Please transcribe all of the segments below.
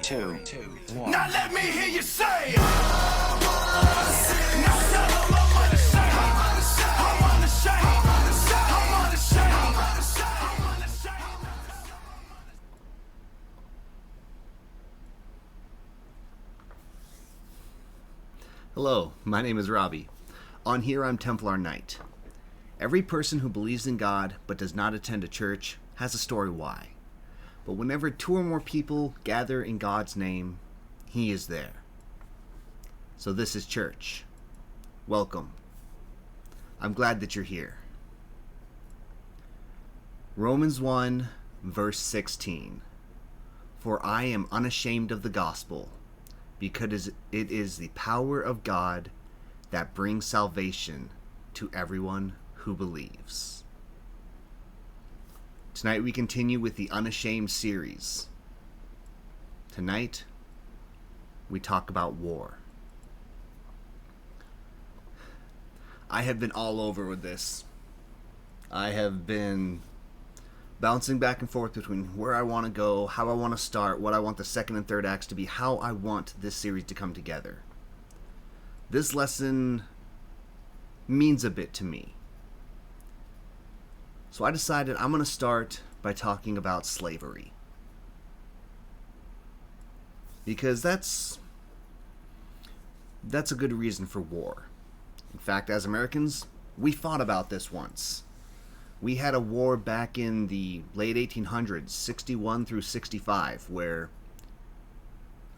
2, 1. Now let me hear you say, now tell them I'm unashamed. I'm unashamed. I'm unashamed. I'm unashamed. Hello, my name is Robbie. On here I'm Templar Knight. Every person who believes in God but does not attend a church has a story why. But whenever two or more people gather in God's name, He is there. So this is church. Welcome. I'm glad that you're here. Romans 1, verse 16. For I am unashamed of the gospel, because it is the power of God that brings salvation to everyone who believes. Tonight we continue with the Unashamed series. Tonight we talk about war. I have been all over with this. I have been bouncing back and forth between where I want to go, how I want to start, what I want the second and third acts to be, how I want this series to come together. This lesson means a bit to me. So I decided I'm going to start by talking about slavery. Because that's a good reason for war. In fact, as Americans, we fought about this once. We had a war back in the late 1800s, 61 through 65, where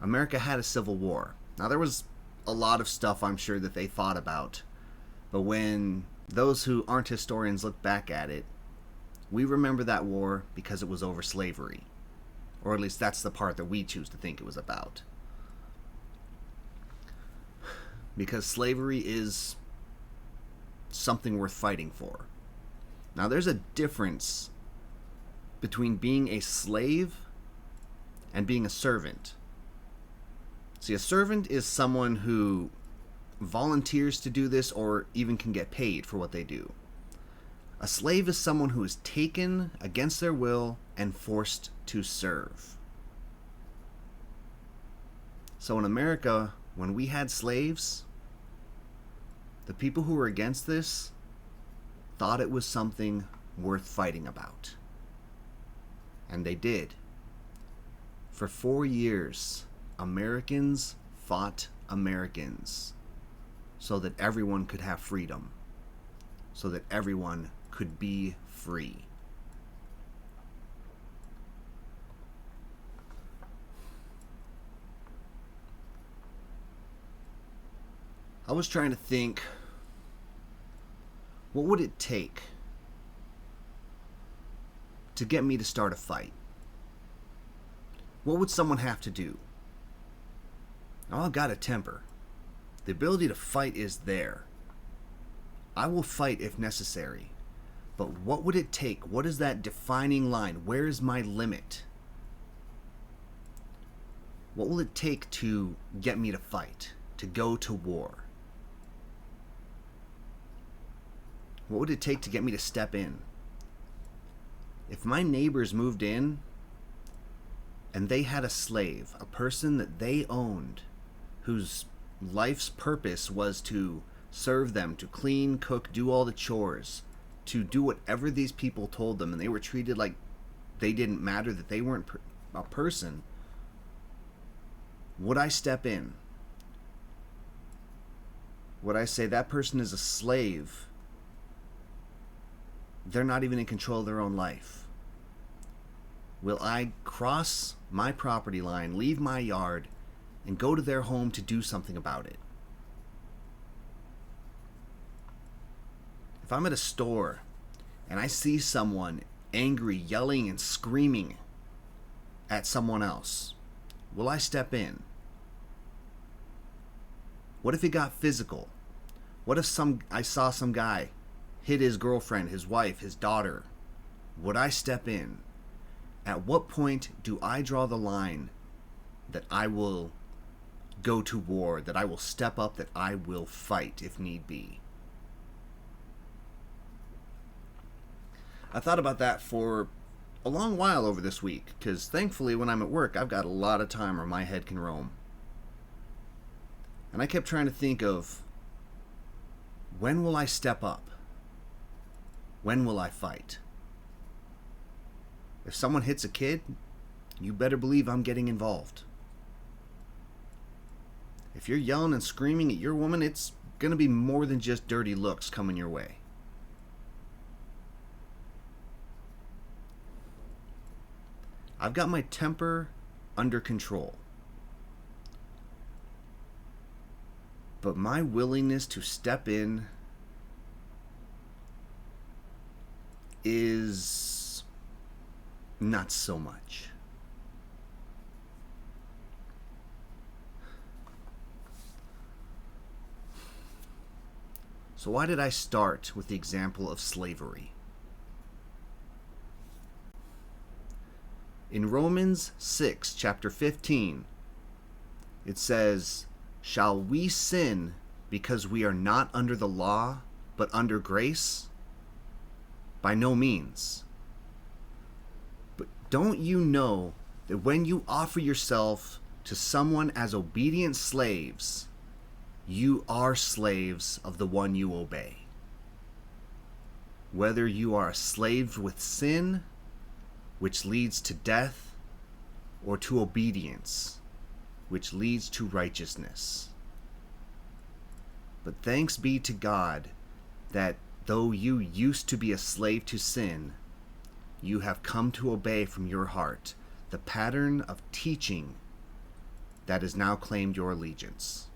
America had a civil war. Now, there was a lot of stuff I'm sure that they fought about, but when those who aren't historians look back at it, we remember that war because it was over slavery. Or at least that's the part that we choose to think it was about. Because slavery is something worth fighting for. Now, there's a difference between being a slave and being a servant. See, a servant is someone who volunteers to do this or even can get paid for what they do. A slave is someone who is taken against their will and forced to serve. So in America, when we had slaves, the people who were against this thought it was something worth fighting about. And they did. For 4 years, Americans fought Americans so that everyone could have freedom, so that everyone could be free. I was trying to think, what would it take to get me to start a fight? What would someone have to do? Now, I've got a temper. The ability to fight is there. I will fight if necessary. But what would it take? What is that defining line? Where is my limit? What will it take to get me to fight, to go to war? What would it take to get me to step in? If my neighbors moved in and they had a slave, a person that they owned, whose life's purpose was to serve them, to clean, cook, do all the chores, to do whatever these people told them, and they were treated like they didn't matter, that they weren't a person, would I step in? Would I say that person is a slave? They're not even in control of their own life. Will I cross my property line, leave my yard, and go to their home to do something about it? If I'm at a store and I see someone angry, yelling and screaming at someone else, will I step in? What if it got physical? What if I saw some guy hit his girlfriend, his wife, his daughter? Would I step in? At what point do I draw the line that I will go to war, that I will step up, that I will fight if need be? I thought about that for a long while over this week, because thankfully when I'm at work, I've got a lot of time where my head can roam. And I kept trying to think of, when will I step up? When will I fight? If someone hits a kid, you better believe I'm getting involved. If you're yelling and screaming at your woman, it's gonna be more than just dirty looks coming your way. I've got my temper under control. But my willingness to step in is not so much. So why did I start with the example of slavery? In Romans 6, chapter 15, it says, "Shall we sin because we are not under the law, but under grace? By no means. But don't you know that when you offer yourself to someone as obedient slaves, you are slaves of the one you obey? Whether you are a slave with sin, which leads to death, or to obedience, which leads to righteousness. But thanks be to God that though you used to be a slave to sin, you have come to obey from your heart the pattern of teaching that has now claimed your allegiance."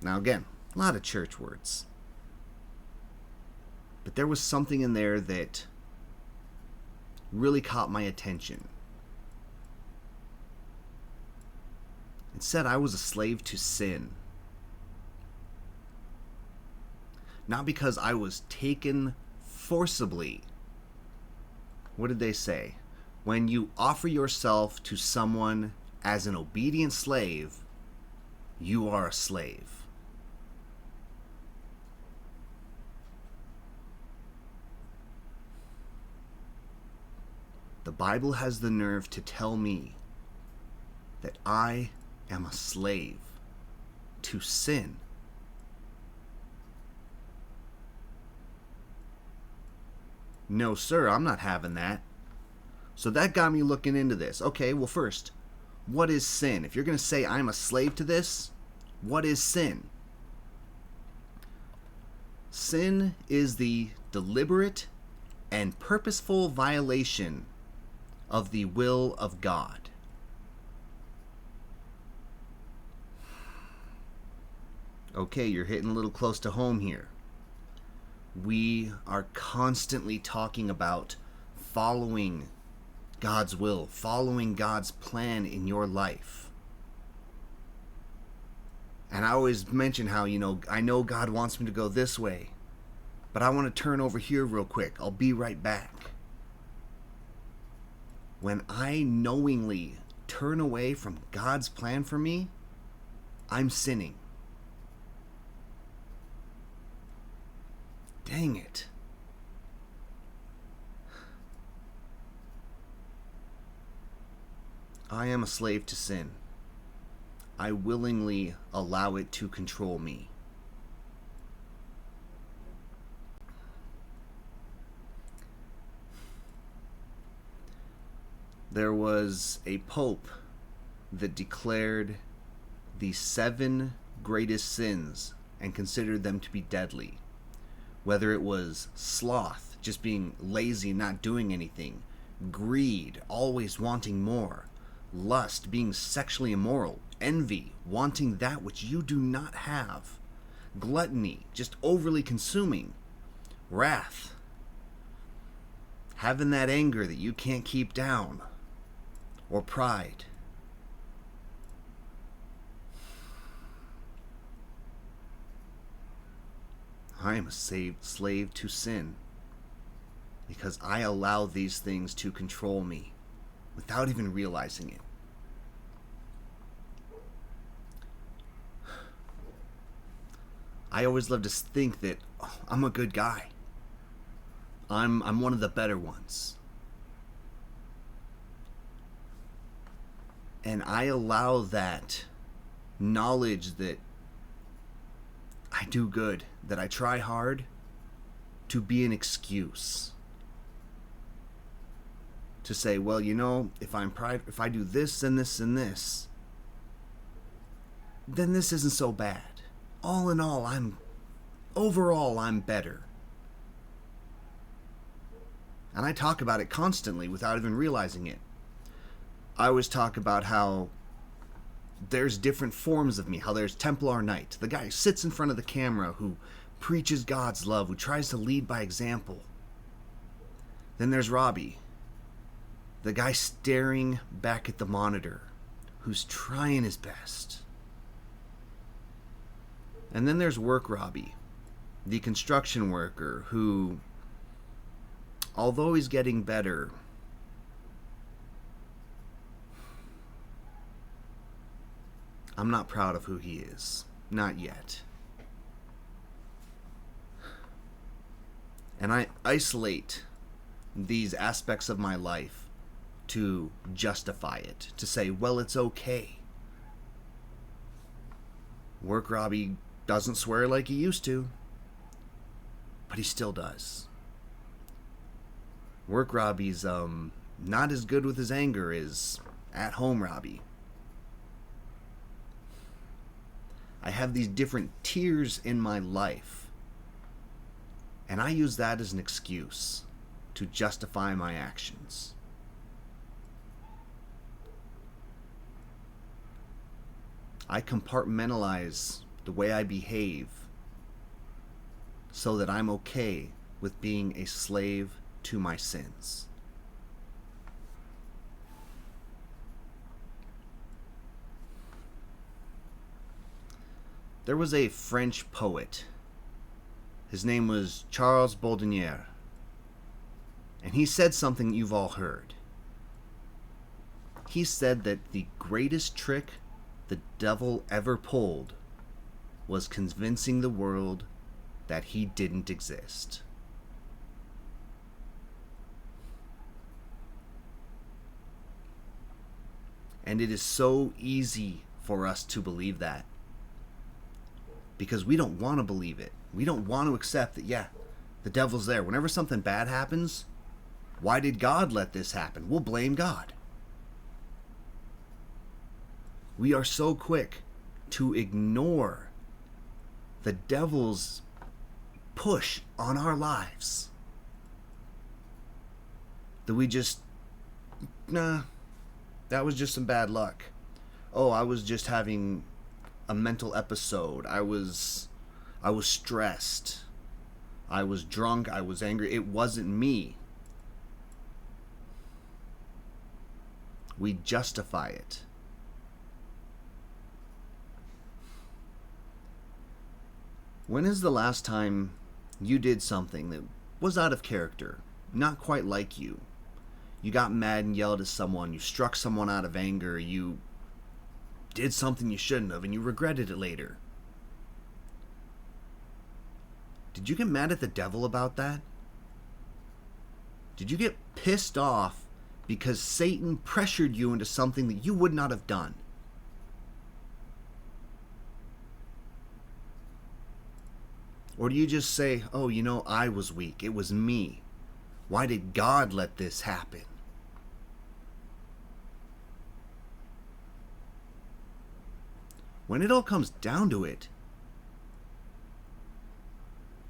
Now again, a lot of church words. But there was something in there that really caught my attention. It said I was a slave to sin. Not because I was taken forcibly. What did they say? When you offer yourself to someone as an obedient slave, you are a slave. The Bible has the nerve to tell me that I am a slave to sin. No, sir, I'm not having that. So that got me looking into this. Okay, well, first, what is sin? If you're going to say I'm a slave to this, what is sin? Sin is the deliberate and purposeful violation of the will of God. Okay, you're hitting a little close to home here. We are constantly talking about following God's will, following God's plan in your life. And I always mention how, I know God wants me to go this way, but I want to turn over here real quick. I'll be right back. When I knowingly turn away from God's plan for me, I'm sinning. Dang it. I am a slave to sin. I willingly allow it to control me. There was a pope that declared the 7 greatest sins and considered them to be deadly. Whether it was sloth, just being lazy and not doing anything, greed, always wanting more, lust, being sexually immoral, envy, wanting that which you do not have, gluttony, just overly consuming, wrath, having that anger that you can't keep down, or pride. I am a slave to sin because I allow these things to control me without even realizing it. I always love to think that I'm a good guy. I'm one of the better ones. And I allow that knowledge that I do good, that I try hard, to be an excuse. To say, well, if I do this and this and this, then this isn't so bad. All in all, overall, I'm better. And I talk about it constantly without even realizing it. I always talk about how there's different forms of me, how there's Templar Knight, the guy who sits in front of the camera, who preaches God's love, who tries to lead by example. Then there's Robbie, the guy staring back at the monitor, who's trying his best. And then there's Work Robbie, the construction worker who, although he's getting better, I'm not proud of who he is. Not yet. And I isolate these aspects of my life to justify it, to say, well, it's okay. Work Robbie doesn't swear like he used to, but he still does. Work Robbie's not as good with his anger as at home Robbie. I have these different tiers in my life, and I use that as an excuse to justify my actions. I compartmentalize the way I behave so that I'm okay with being a slave to my sins. There was a French poet. His name was Charles Baudelaire. And he said something you've all heard. He said that the greatest trick the devil ever pulled was convincing the world that he didn't exist. And it is so easy for us to believe that, because we don't want to believe it. We don't want to accept that, yeah, the devil's there. Whenever something bad happens, why did God let this happen? We'll blame God. We are so quick to ignore the devil's push on our lives that we just, that was just some bad luck. Oh, I was just having a mental episode. I was stressed. I was drunk. I was angry. It wasn't me. We justify it. When is the last time you did something that was out of character, not quite like you? You got mad and yelled at someone, you struck someone out of anger, you did something you shouldn't have, and you regretted it later. Did you get mad at the devil about that? Did you get pissed off because Satan pressured you into something that you would not have done? Or do you just say, oh, I was weak. It was me. Why did God let this happen? When it all comes down to it,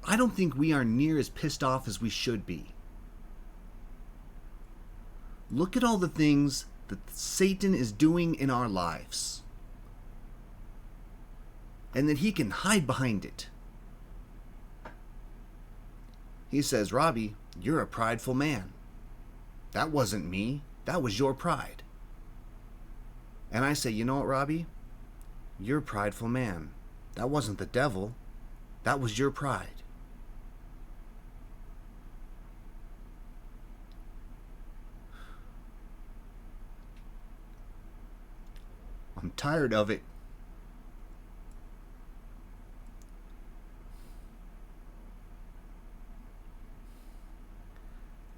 I don't think we are near as pissed off as we should be. Look at all the things that Satan is doing in our lives, and that he can hide behind it. He says, Robbie, you're a prideful man. That wasn't me. That was your pride. And I say, you know what, Robbie? You're a prideful man. That wasn't the devil. That was your pride. I'm tired of it.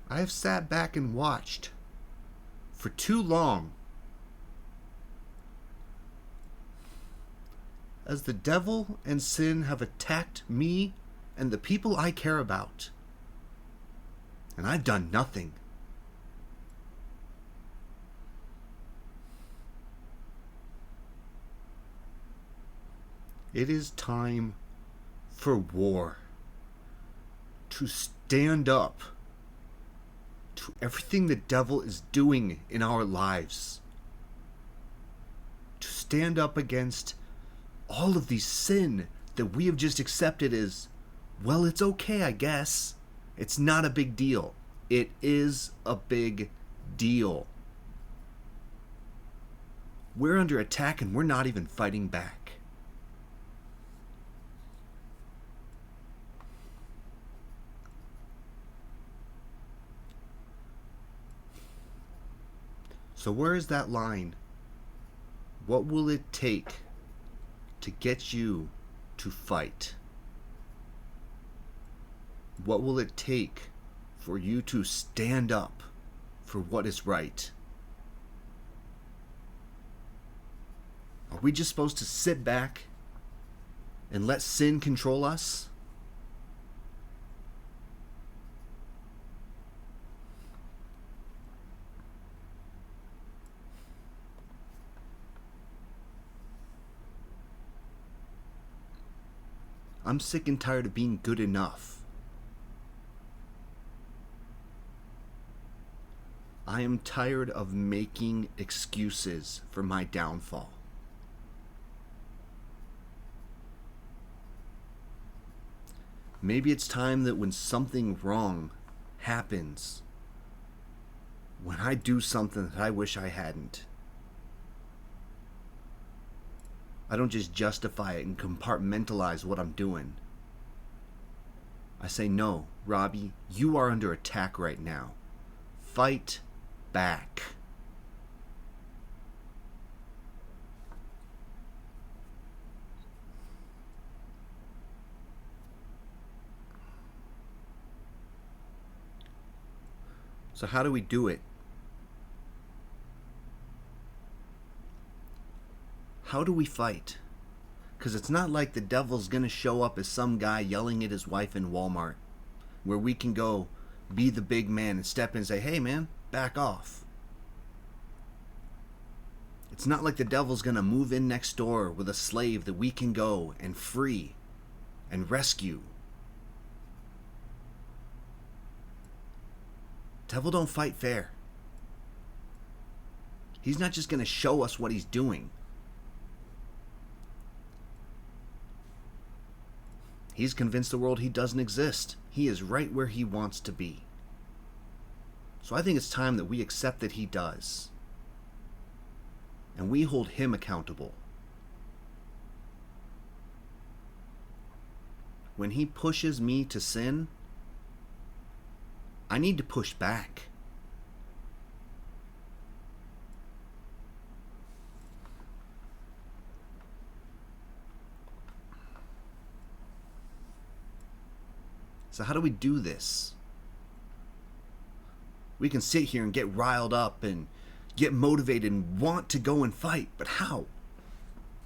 I have sat back and watched for too long as the devil and sin have attacked me and the people I care about. And I've done nothing. It is time for war. To stand up to everything the devil is doing in our lives. To stand up against all of the sin that we have just accepted as, well, it's okay, I guess. It's not a big deal. It is a big deal. We're under attack and we're not even fighting back. So where is that line? What will it take to get you to fight? What will it take for you to stand up for what is right? Are we just supposed to sit back and let sin control us? I'm sick and tired of being good enough. I am tired of making excuses for my downfall. Maybe it's time that when something wrong happens, when I do something that I wish I hadn't, I don't just justify it and compartmentalize what I'm doing. I say, no, Robbie, you are under attack right now. Fight back. So how do we do it? How do we fight? Because it's not like the devil's going to show up as some guy yelling at his wife in Walmart, where we can go be the big man and step in and say, hey man, back off. It's not like the devil's going to move in next door with a slave that we can go and free and rescue. Devil don't fight fair. He's not just going to show us what he's doing. He's convinced the world he doesn't exist. He is right where he wants to be. So I think it's time that we accept that he does. And we hold him accountable. When he pushes me to sin, I need to push back. So how do we do this? We can sit here and get riled up and get motivated and want to go and fight, but how?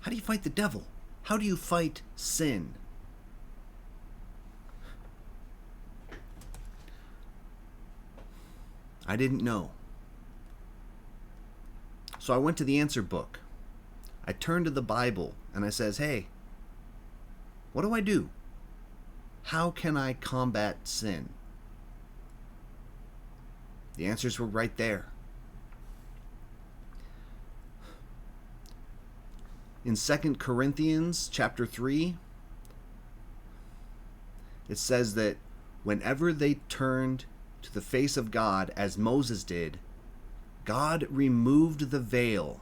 How do you fight the devil? How do you fight sin? I didn't know. So I went to the answer book. I turned to the Bible and I says, hey, what do I do? How can I combat sin? The answers were right there. In 2 Corinthians chapter 3, it says that whenever they turned to the face of God as Moses did, God removed the veil,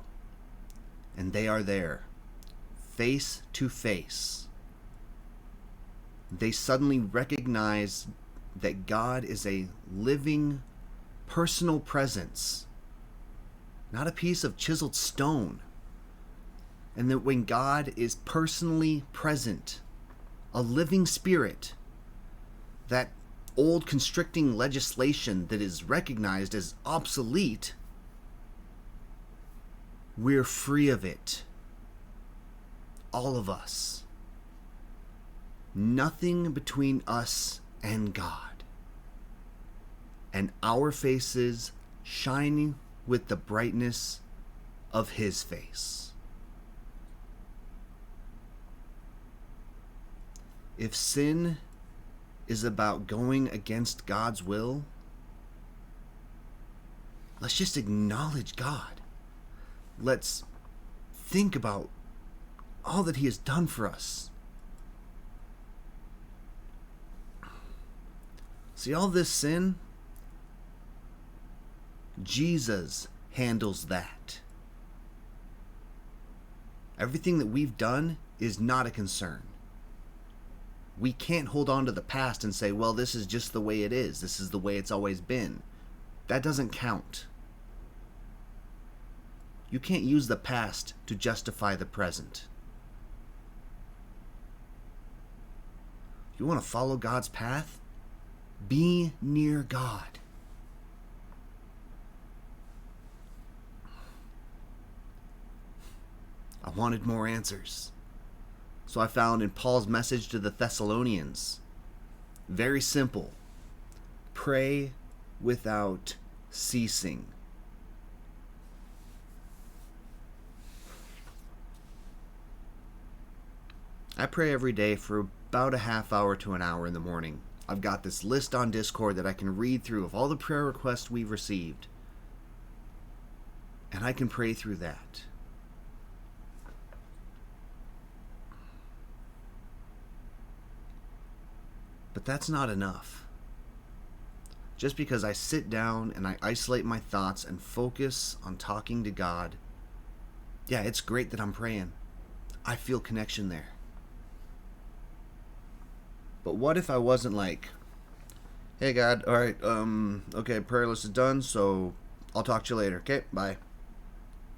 and they are there, face to face. They suddenly recognize that God is a living, personal presence, not a piece of chiseled stone. And that when God is personally present, a living spirit, that old constricting legislation that is recognized as obsolete, we're free of it. all of us. Nothing between us and God. And our faces shining with the brightness of His face. If sin is about going against God's will, let's just acknowledge God. Let's think about all that He has done for us. See, all this sin, Jesus handles that. Everything that we've done is not a concern. We can't hold on to the past and say, well, this is just the way it is. This is the way it's always been. That doesn't count. You can't use the past to justify the present. You want to follow God's path? Be near God. I wanted more answers. So I found in Paul's message to the Thessalonians, very simple: pray without ceasing. I pray every day for about a half hour to an hour in the morning. I've got this list on Discord that I can read through of all the prayer requests we've received. And I can pray through that. But that's not enough. Just because I sit down and I isolate my thoughts and focus on talking to God, yeah, it's great that I'm praying. I feel connection there. But what if I wasn't like, hey God, alright, okay, prayer list is done, so I'll talk to you later, okay, bye,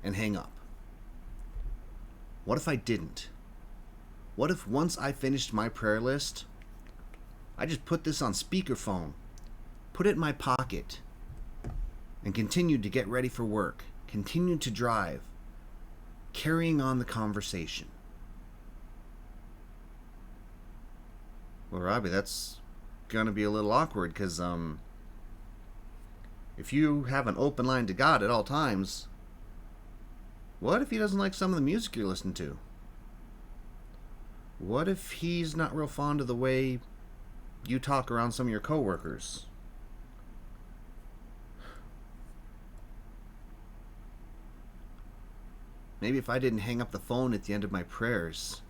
and hang up? What if I didn't? What if once I finished my prayer list, I just put this on speakerphone, put it in my pocket, and continued to get ready for work, continued to drive, carrying on the conversation? Well, Robbie, that's gonna be a little awkward, because if you have an open line to God at all times, what if He doesn't like some of the music you're listening to? What if He's not real fond of the way you talk around some of your coworkers? Maybe if I didn't hang up the phone at the end of my prayers,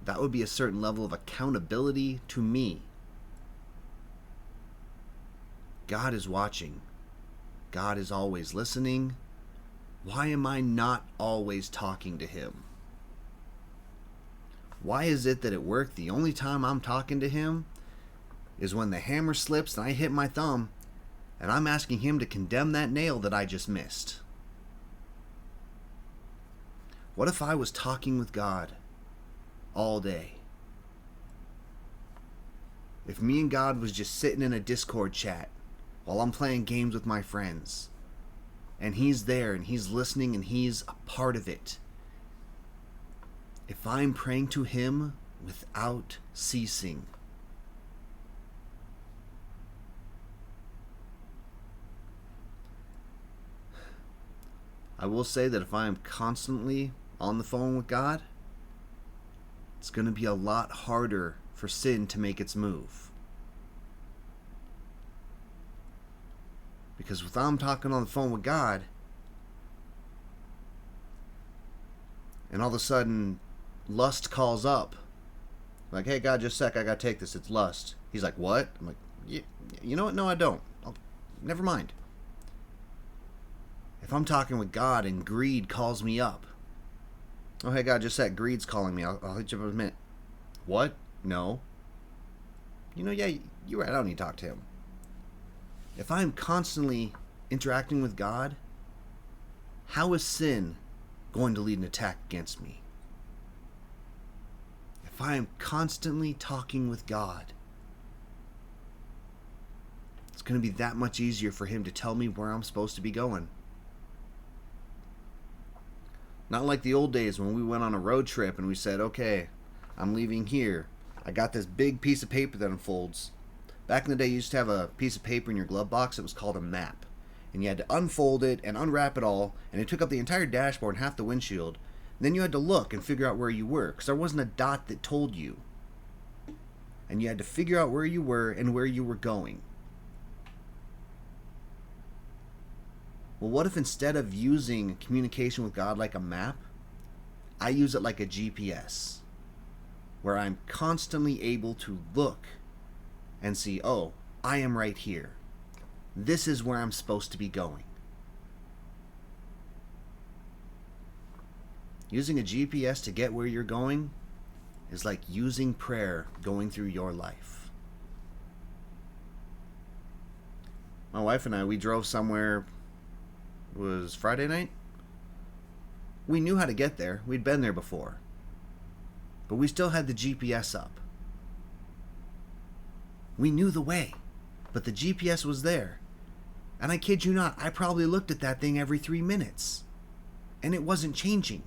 that would be a certain level of accountability to me. God is watching. God is always listening. Why am I not always talking to Him? Why is it that at work the only time I'm talking to Him is when the hammer slips and I hit my thumb and I'm asking Him to condemn that nail that I just missed? What if I was talking with God all day? If me and God was just sitting in a Discord chat while I'm playing games with my friends, and He's there and He's listening and He's a part of it. If I'm praying to Him without ceasing, I will say that if I am constantly on the phone with God, it's going to be a lot harder for sin to make its move. Because if I'm talking on the phone with God, and all of a sudden lust calls up, like, hey God, just a sec, I gotta take this, it's lust. He's like, what? I'm like, you know what? No, I don't. Never mind. If I'm talking with God and greed calls me up, oh, hey God, just a sec, greed's calling me, I'll hit you up in a minute. What? No. You know, yeah, you're right, I don't need to talk to Him. If I'm constantly interacting with God, how is sin going to lead an attack against me? If I am constantly talking with God, it's going to be that much easier for Him to tell me where I'm supposed to be going. Not like the old days when we went on a road trip and we said, okay, I'm leaving here. I got this big piece of paper that unfolds. Back in the day, you used to have a piece of paper in your glove box that was called a map. And you had to unfold it and unwrap it all, and it took up the entire dashboard and half the windshield. And then you had to look and figure out where you were, because there wasn't a dot that told you. And you had to figure out where you were and where you were going. Well, what if instead of using communication with God like a map, I use it like a GPS, where I'm constantly able to look and see, oh, I am right here. This is where I'm supposed to be going. Using a GPS to get where you're going is like using prayer going through your life. My wife and I, we drove somewhere, it was Friday night? We knew how to get there. We'd been there before. But we still had the GPS up. We knew the way, but the GPS was there. And I kid you not, I probably looked at that thing every 3 minutes. And it wasn't changing.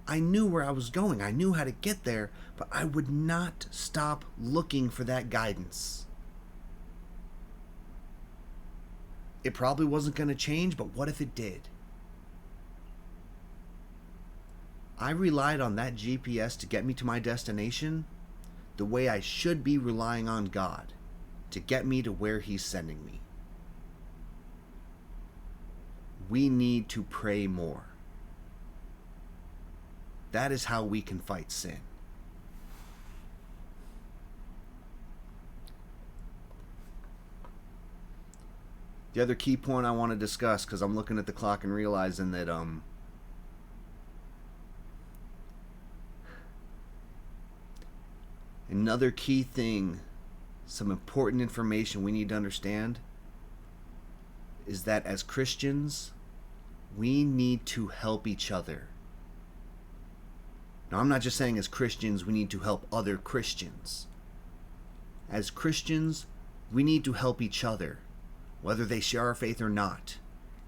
I knew where I was going. I knew how to get there, but I would not stop looking for that guidance. It probably wasn't going to change, but what if it did? I relied on that GPS to get me to my destination the way I should be relying on God to get me to where He's sending me. We need to pray more. That is how we can fight sin. The other key point I want to discuss, because I'm looking at the clock and realizing that another key thing, some important information we need to understand, is that as Christians, we need to help each other. Now, I'm not just saying as Christians we need to help other Christians. As Christians, we need to help each other, whether they share our faith or not.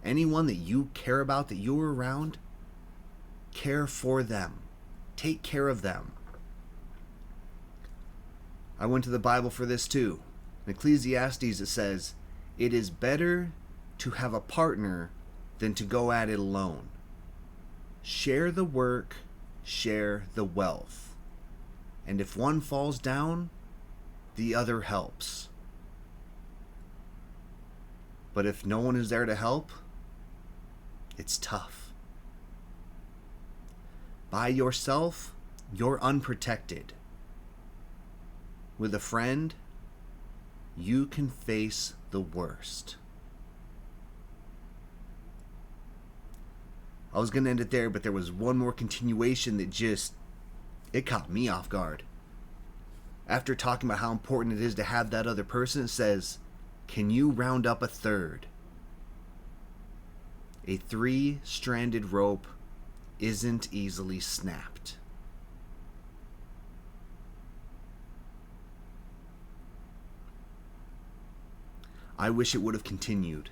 Anyone that you care about, that you're around, care for them. Take care of them. I went to the Bible for this too. In Ecclesiastes it says, "It is better to have a partner than to go at it alone. Share the work, share the wealth. And if one falls down, the other helps." But if no one is there to help, it's tough. By yourself, you're unprotected. With a friend, you can face the worst. I was going to end it there, but there was one more continuation that it caught me off guard. After talking about how important it is to have that other person, it says, "Can you round up a third?" A 3-stranded rope isn't easily snapped. I wish it would have continued.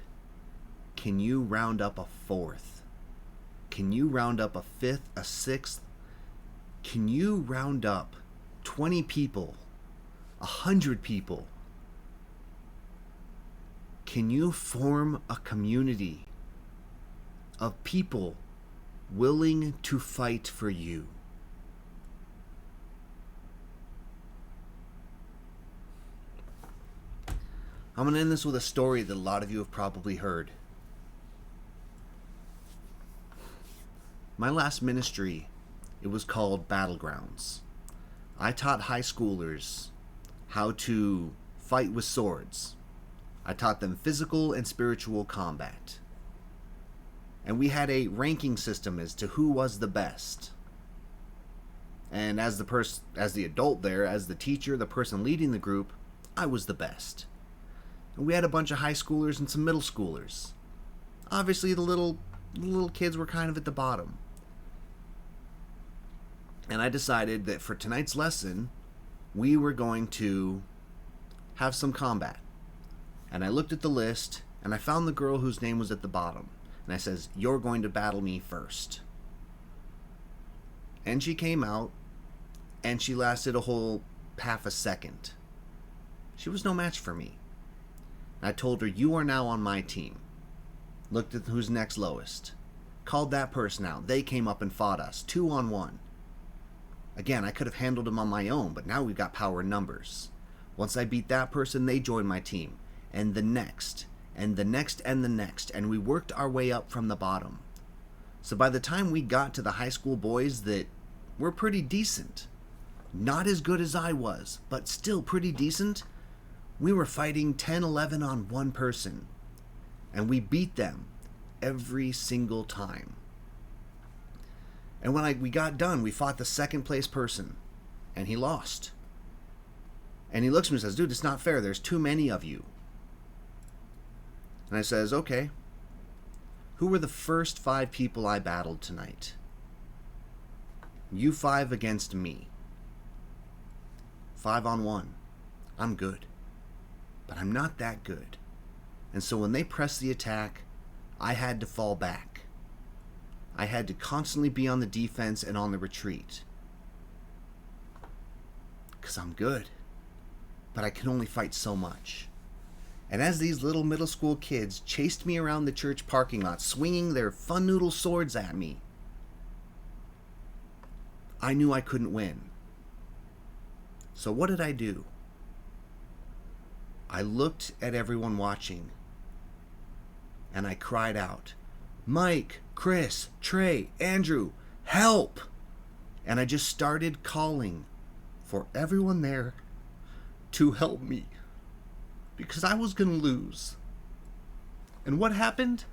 Can you round up a 4th? Can you round up a 5th, a 6th? Can you round up 20 people, 100 people? Can you form a community of people willing to fight for you? I'm going to end this with a story that a lot of you have probably heard. My last ministry, it was called Battlegrounds. I taught high schoolers how to fight with swords. I taught them physical and spiritual combat. And we had a ranking system as to who was the best. And as the adult there, as the teacher, the person leading the group, I was the best. And we had a bunch of high schoolers and some middle schoolers. Obviously the little kids were kind of at the bottom. And I decided that for tonight's lesson, we were going to have some combat. And I looked at the list, and I found the girl whose name was at the bottom. And I says, "You're going to battle me first." And she came out, and she lasted a whole half a second. She was no match for me. I told her, you are now on my team. Looked at who's next lowest. Called that person out. They came up and fought us, 2-on-1. Again, I could have handled them on my own, but now we've got power in numbers. Once I beat that person, they joined my team. And the next, and the next, and the next. And we worked our way up from the bottom. So by the time we got to the high school boys that were pretty decent, not as good as I was, but still pretty decent, we were fighting 10-11 on one person. And we beat them every single time. And when we got done, we fought the second place person. And he lost. And he looks at me and says, dude, it's not fair. There's too many of you. And I says, okay. Who were the first 5 people I battled tonight? You 5 against me. 5-on-1. I'm good. But I'm not that good. And so when they pressed the attack, I had to fall back. I had to constantly be on the defense and on the retreat. Because I'm good. But I can only fight so much. And as these little middle school kids chased me around the church parking lot, swinging their fun noodle swords at me, I knew I couldn't win. So what did I do? I looked at everyone watching, and I cried out, Mike, Chris, Trey, Andrew, help! And I just started calling for everyone there to help me, because I was going to lose. And what happened?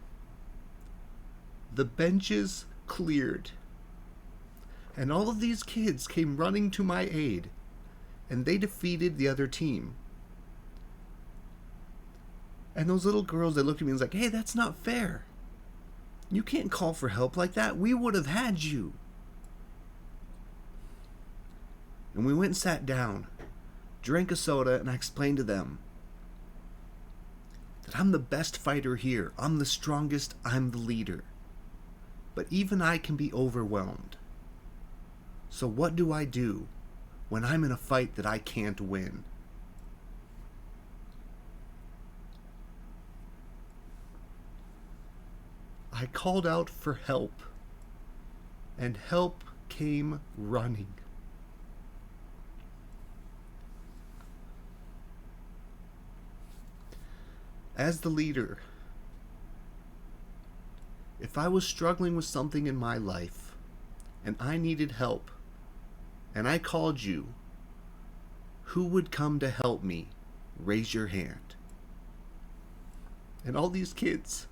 The benches cleared, and all of these kids came running to my aid, and they defeated the other team. And those little girls, they looked at me and was like, hey, that's not fair. You can't call for help like that. We would have had you. And we went and sat down, drank a soda, and I explained to them that I'm the best fighter here. I'm the strongest. I'm the leader. But even I can be overwhelmed. So what do I do when I'm in a fight that I can't win? I called out for help, and help came running. As the leader, if I was struggling with something in my life, and I needed help, and I called you, who would come to help me? Raise your hand. And all these kids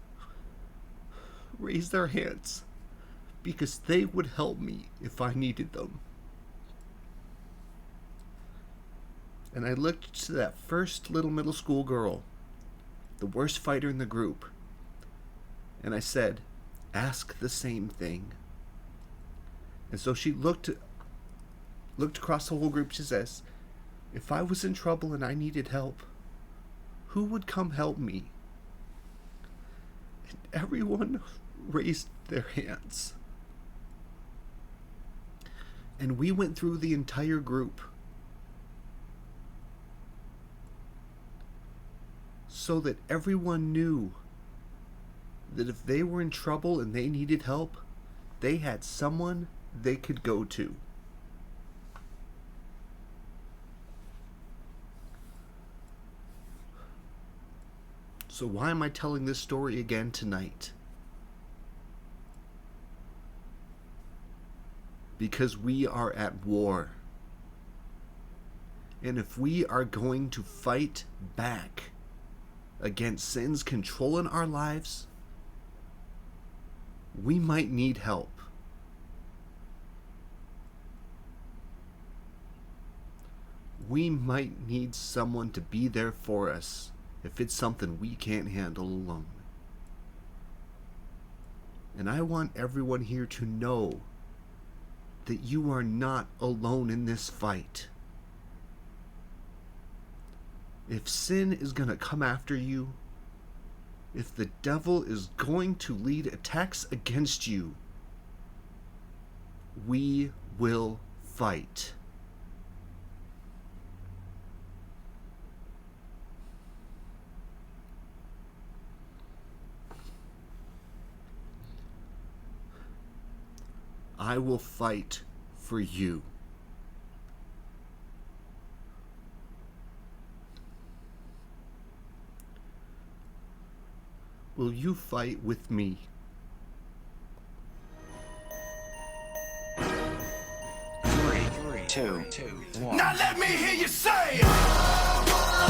raise their hands because they would help me if I needed them. And I looked to that first little middle school girl, the worst fighter in the group, and I said, ask the same thing. And so she looked across the whole group. She says, if I was in trouble and I needed help, who would come help me? And everyone raised their hands. And we went through the entire group, so that everyone knew that if they were in trouble and they needed help, they had someone they could go to. So why am I telling this story again tonight? Because we are at war. And if we are going to fight back against sin's control in our lives, we might need help. We might need someone to be there for us if it's something we can't handle alone. And I want everyone here to know that you are not alone in this fight. If sin is going to come after you, if the devil is going to lead attacks against you, we will fight. I will fight for you. Will you fight with me? Three, two, one. Now let me hear you say, I wanna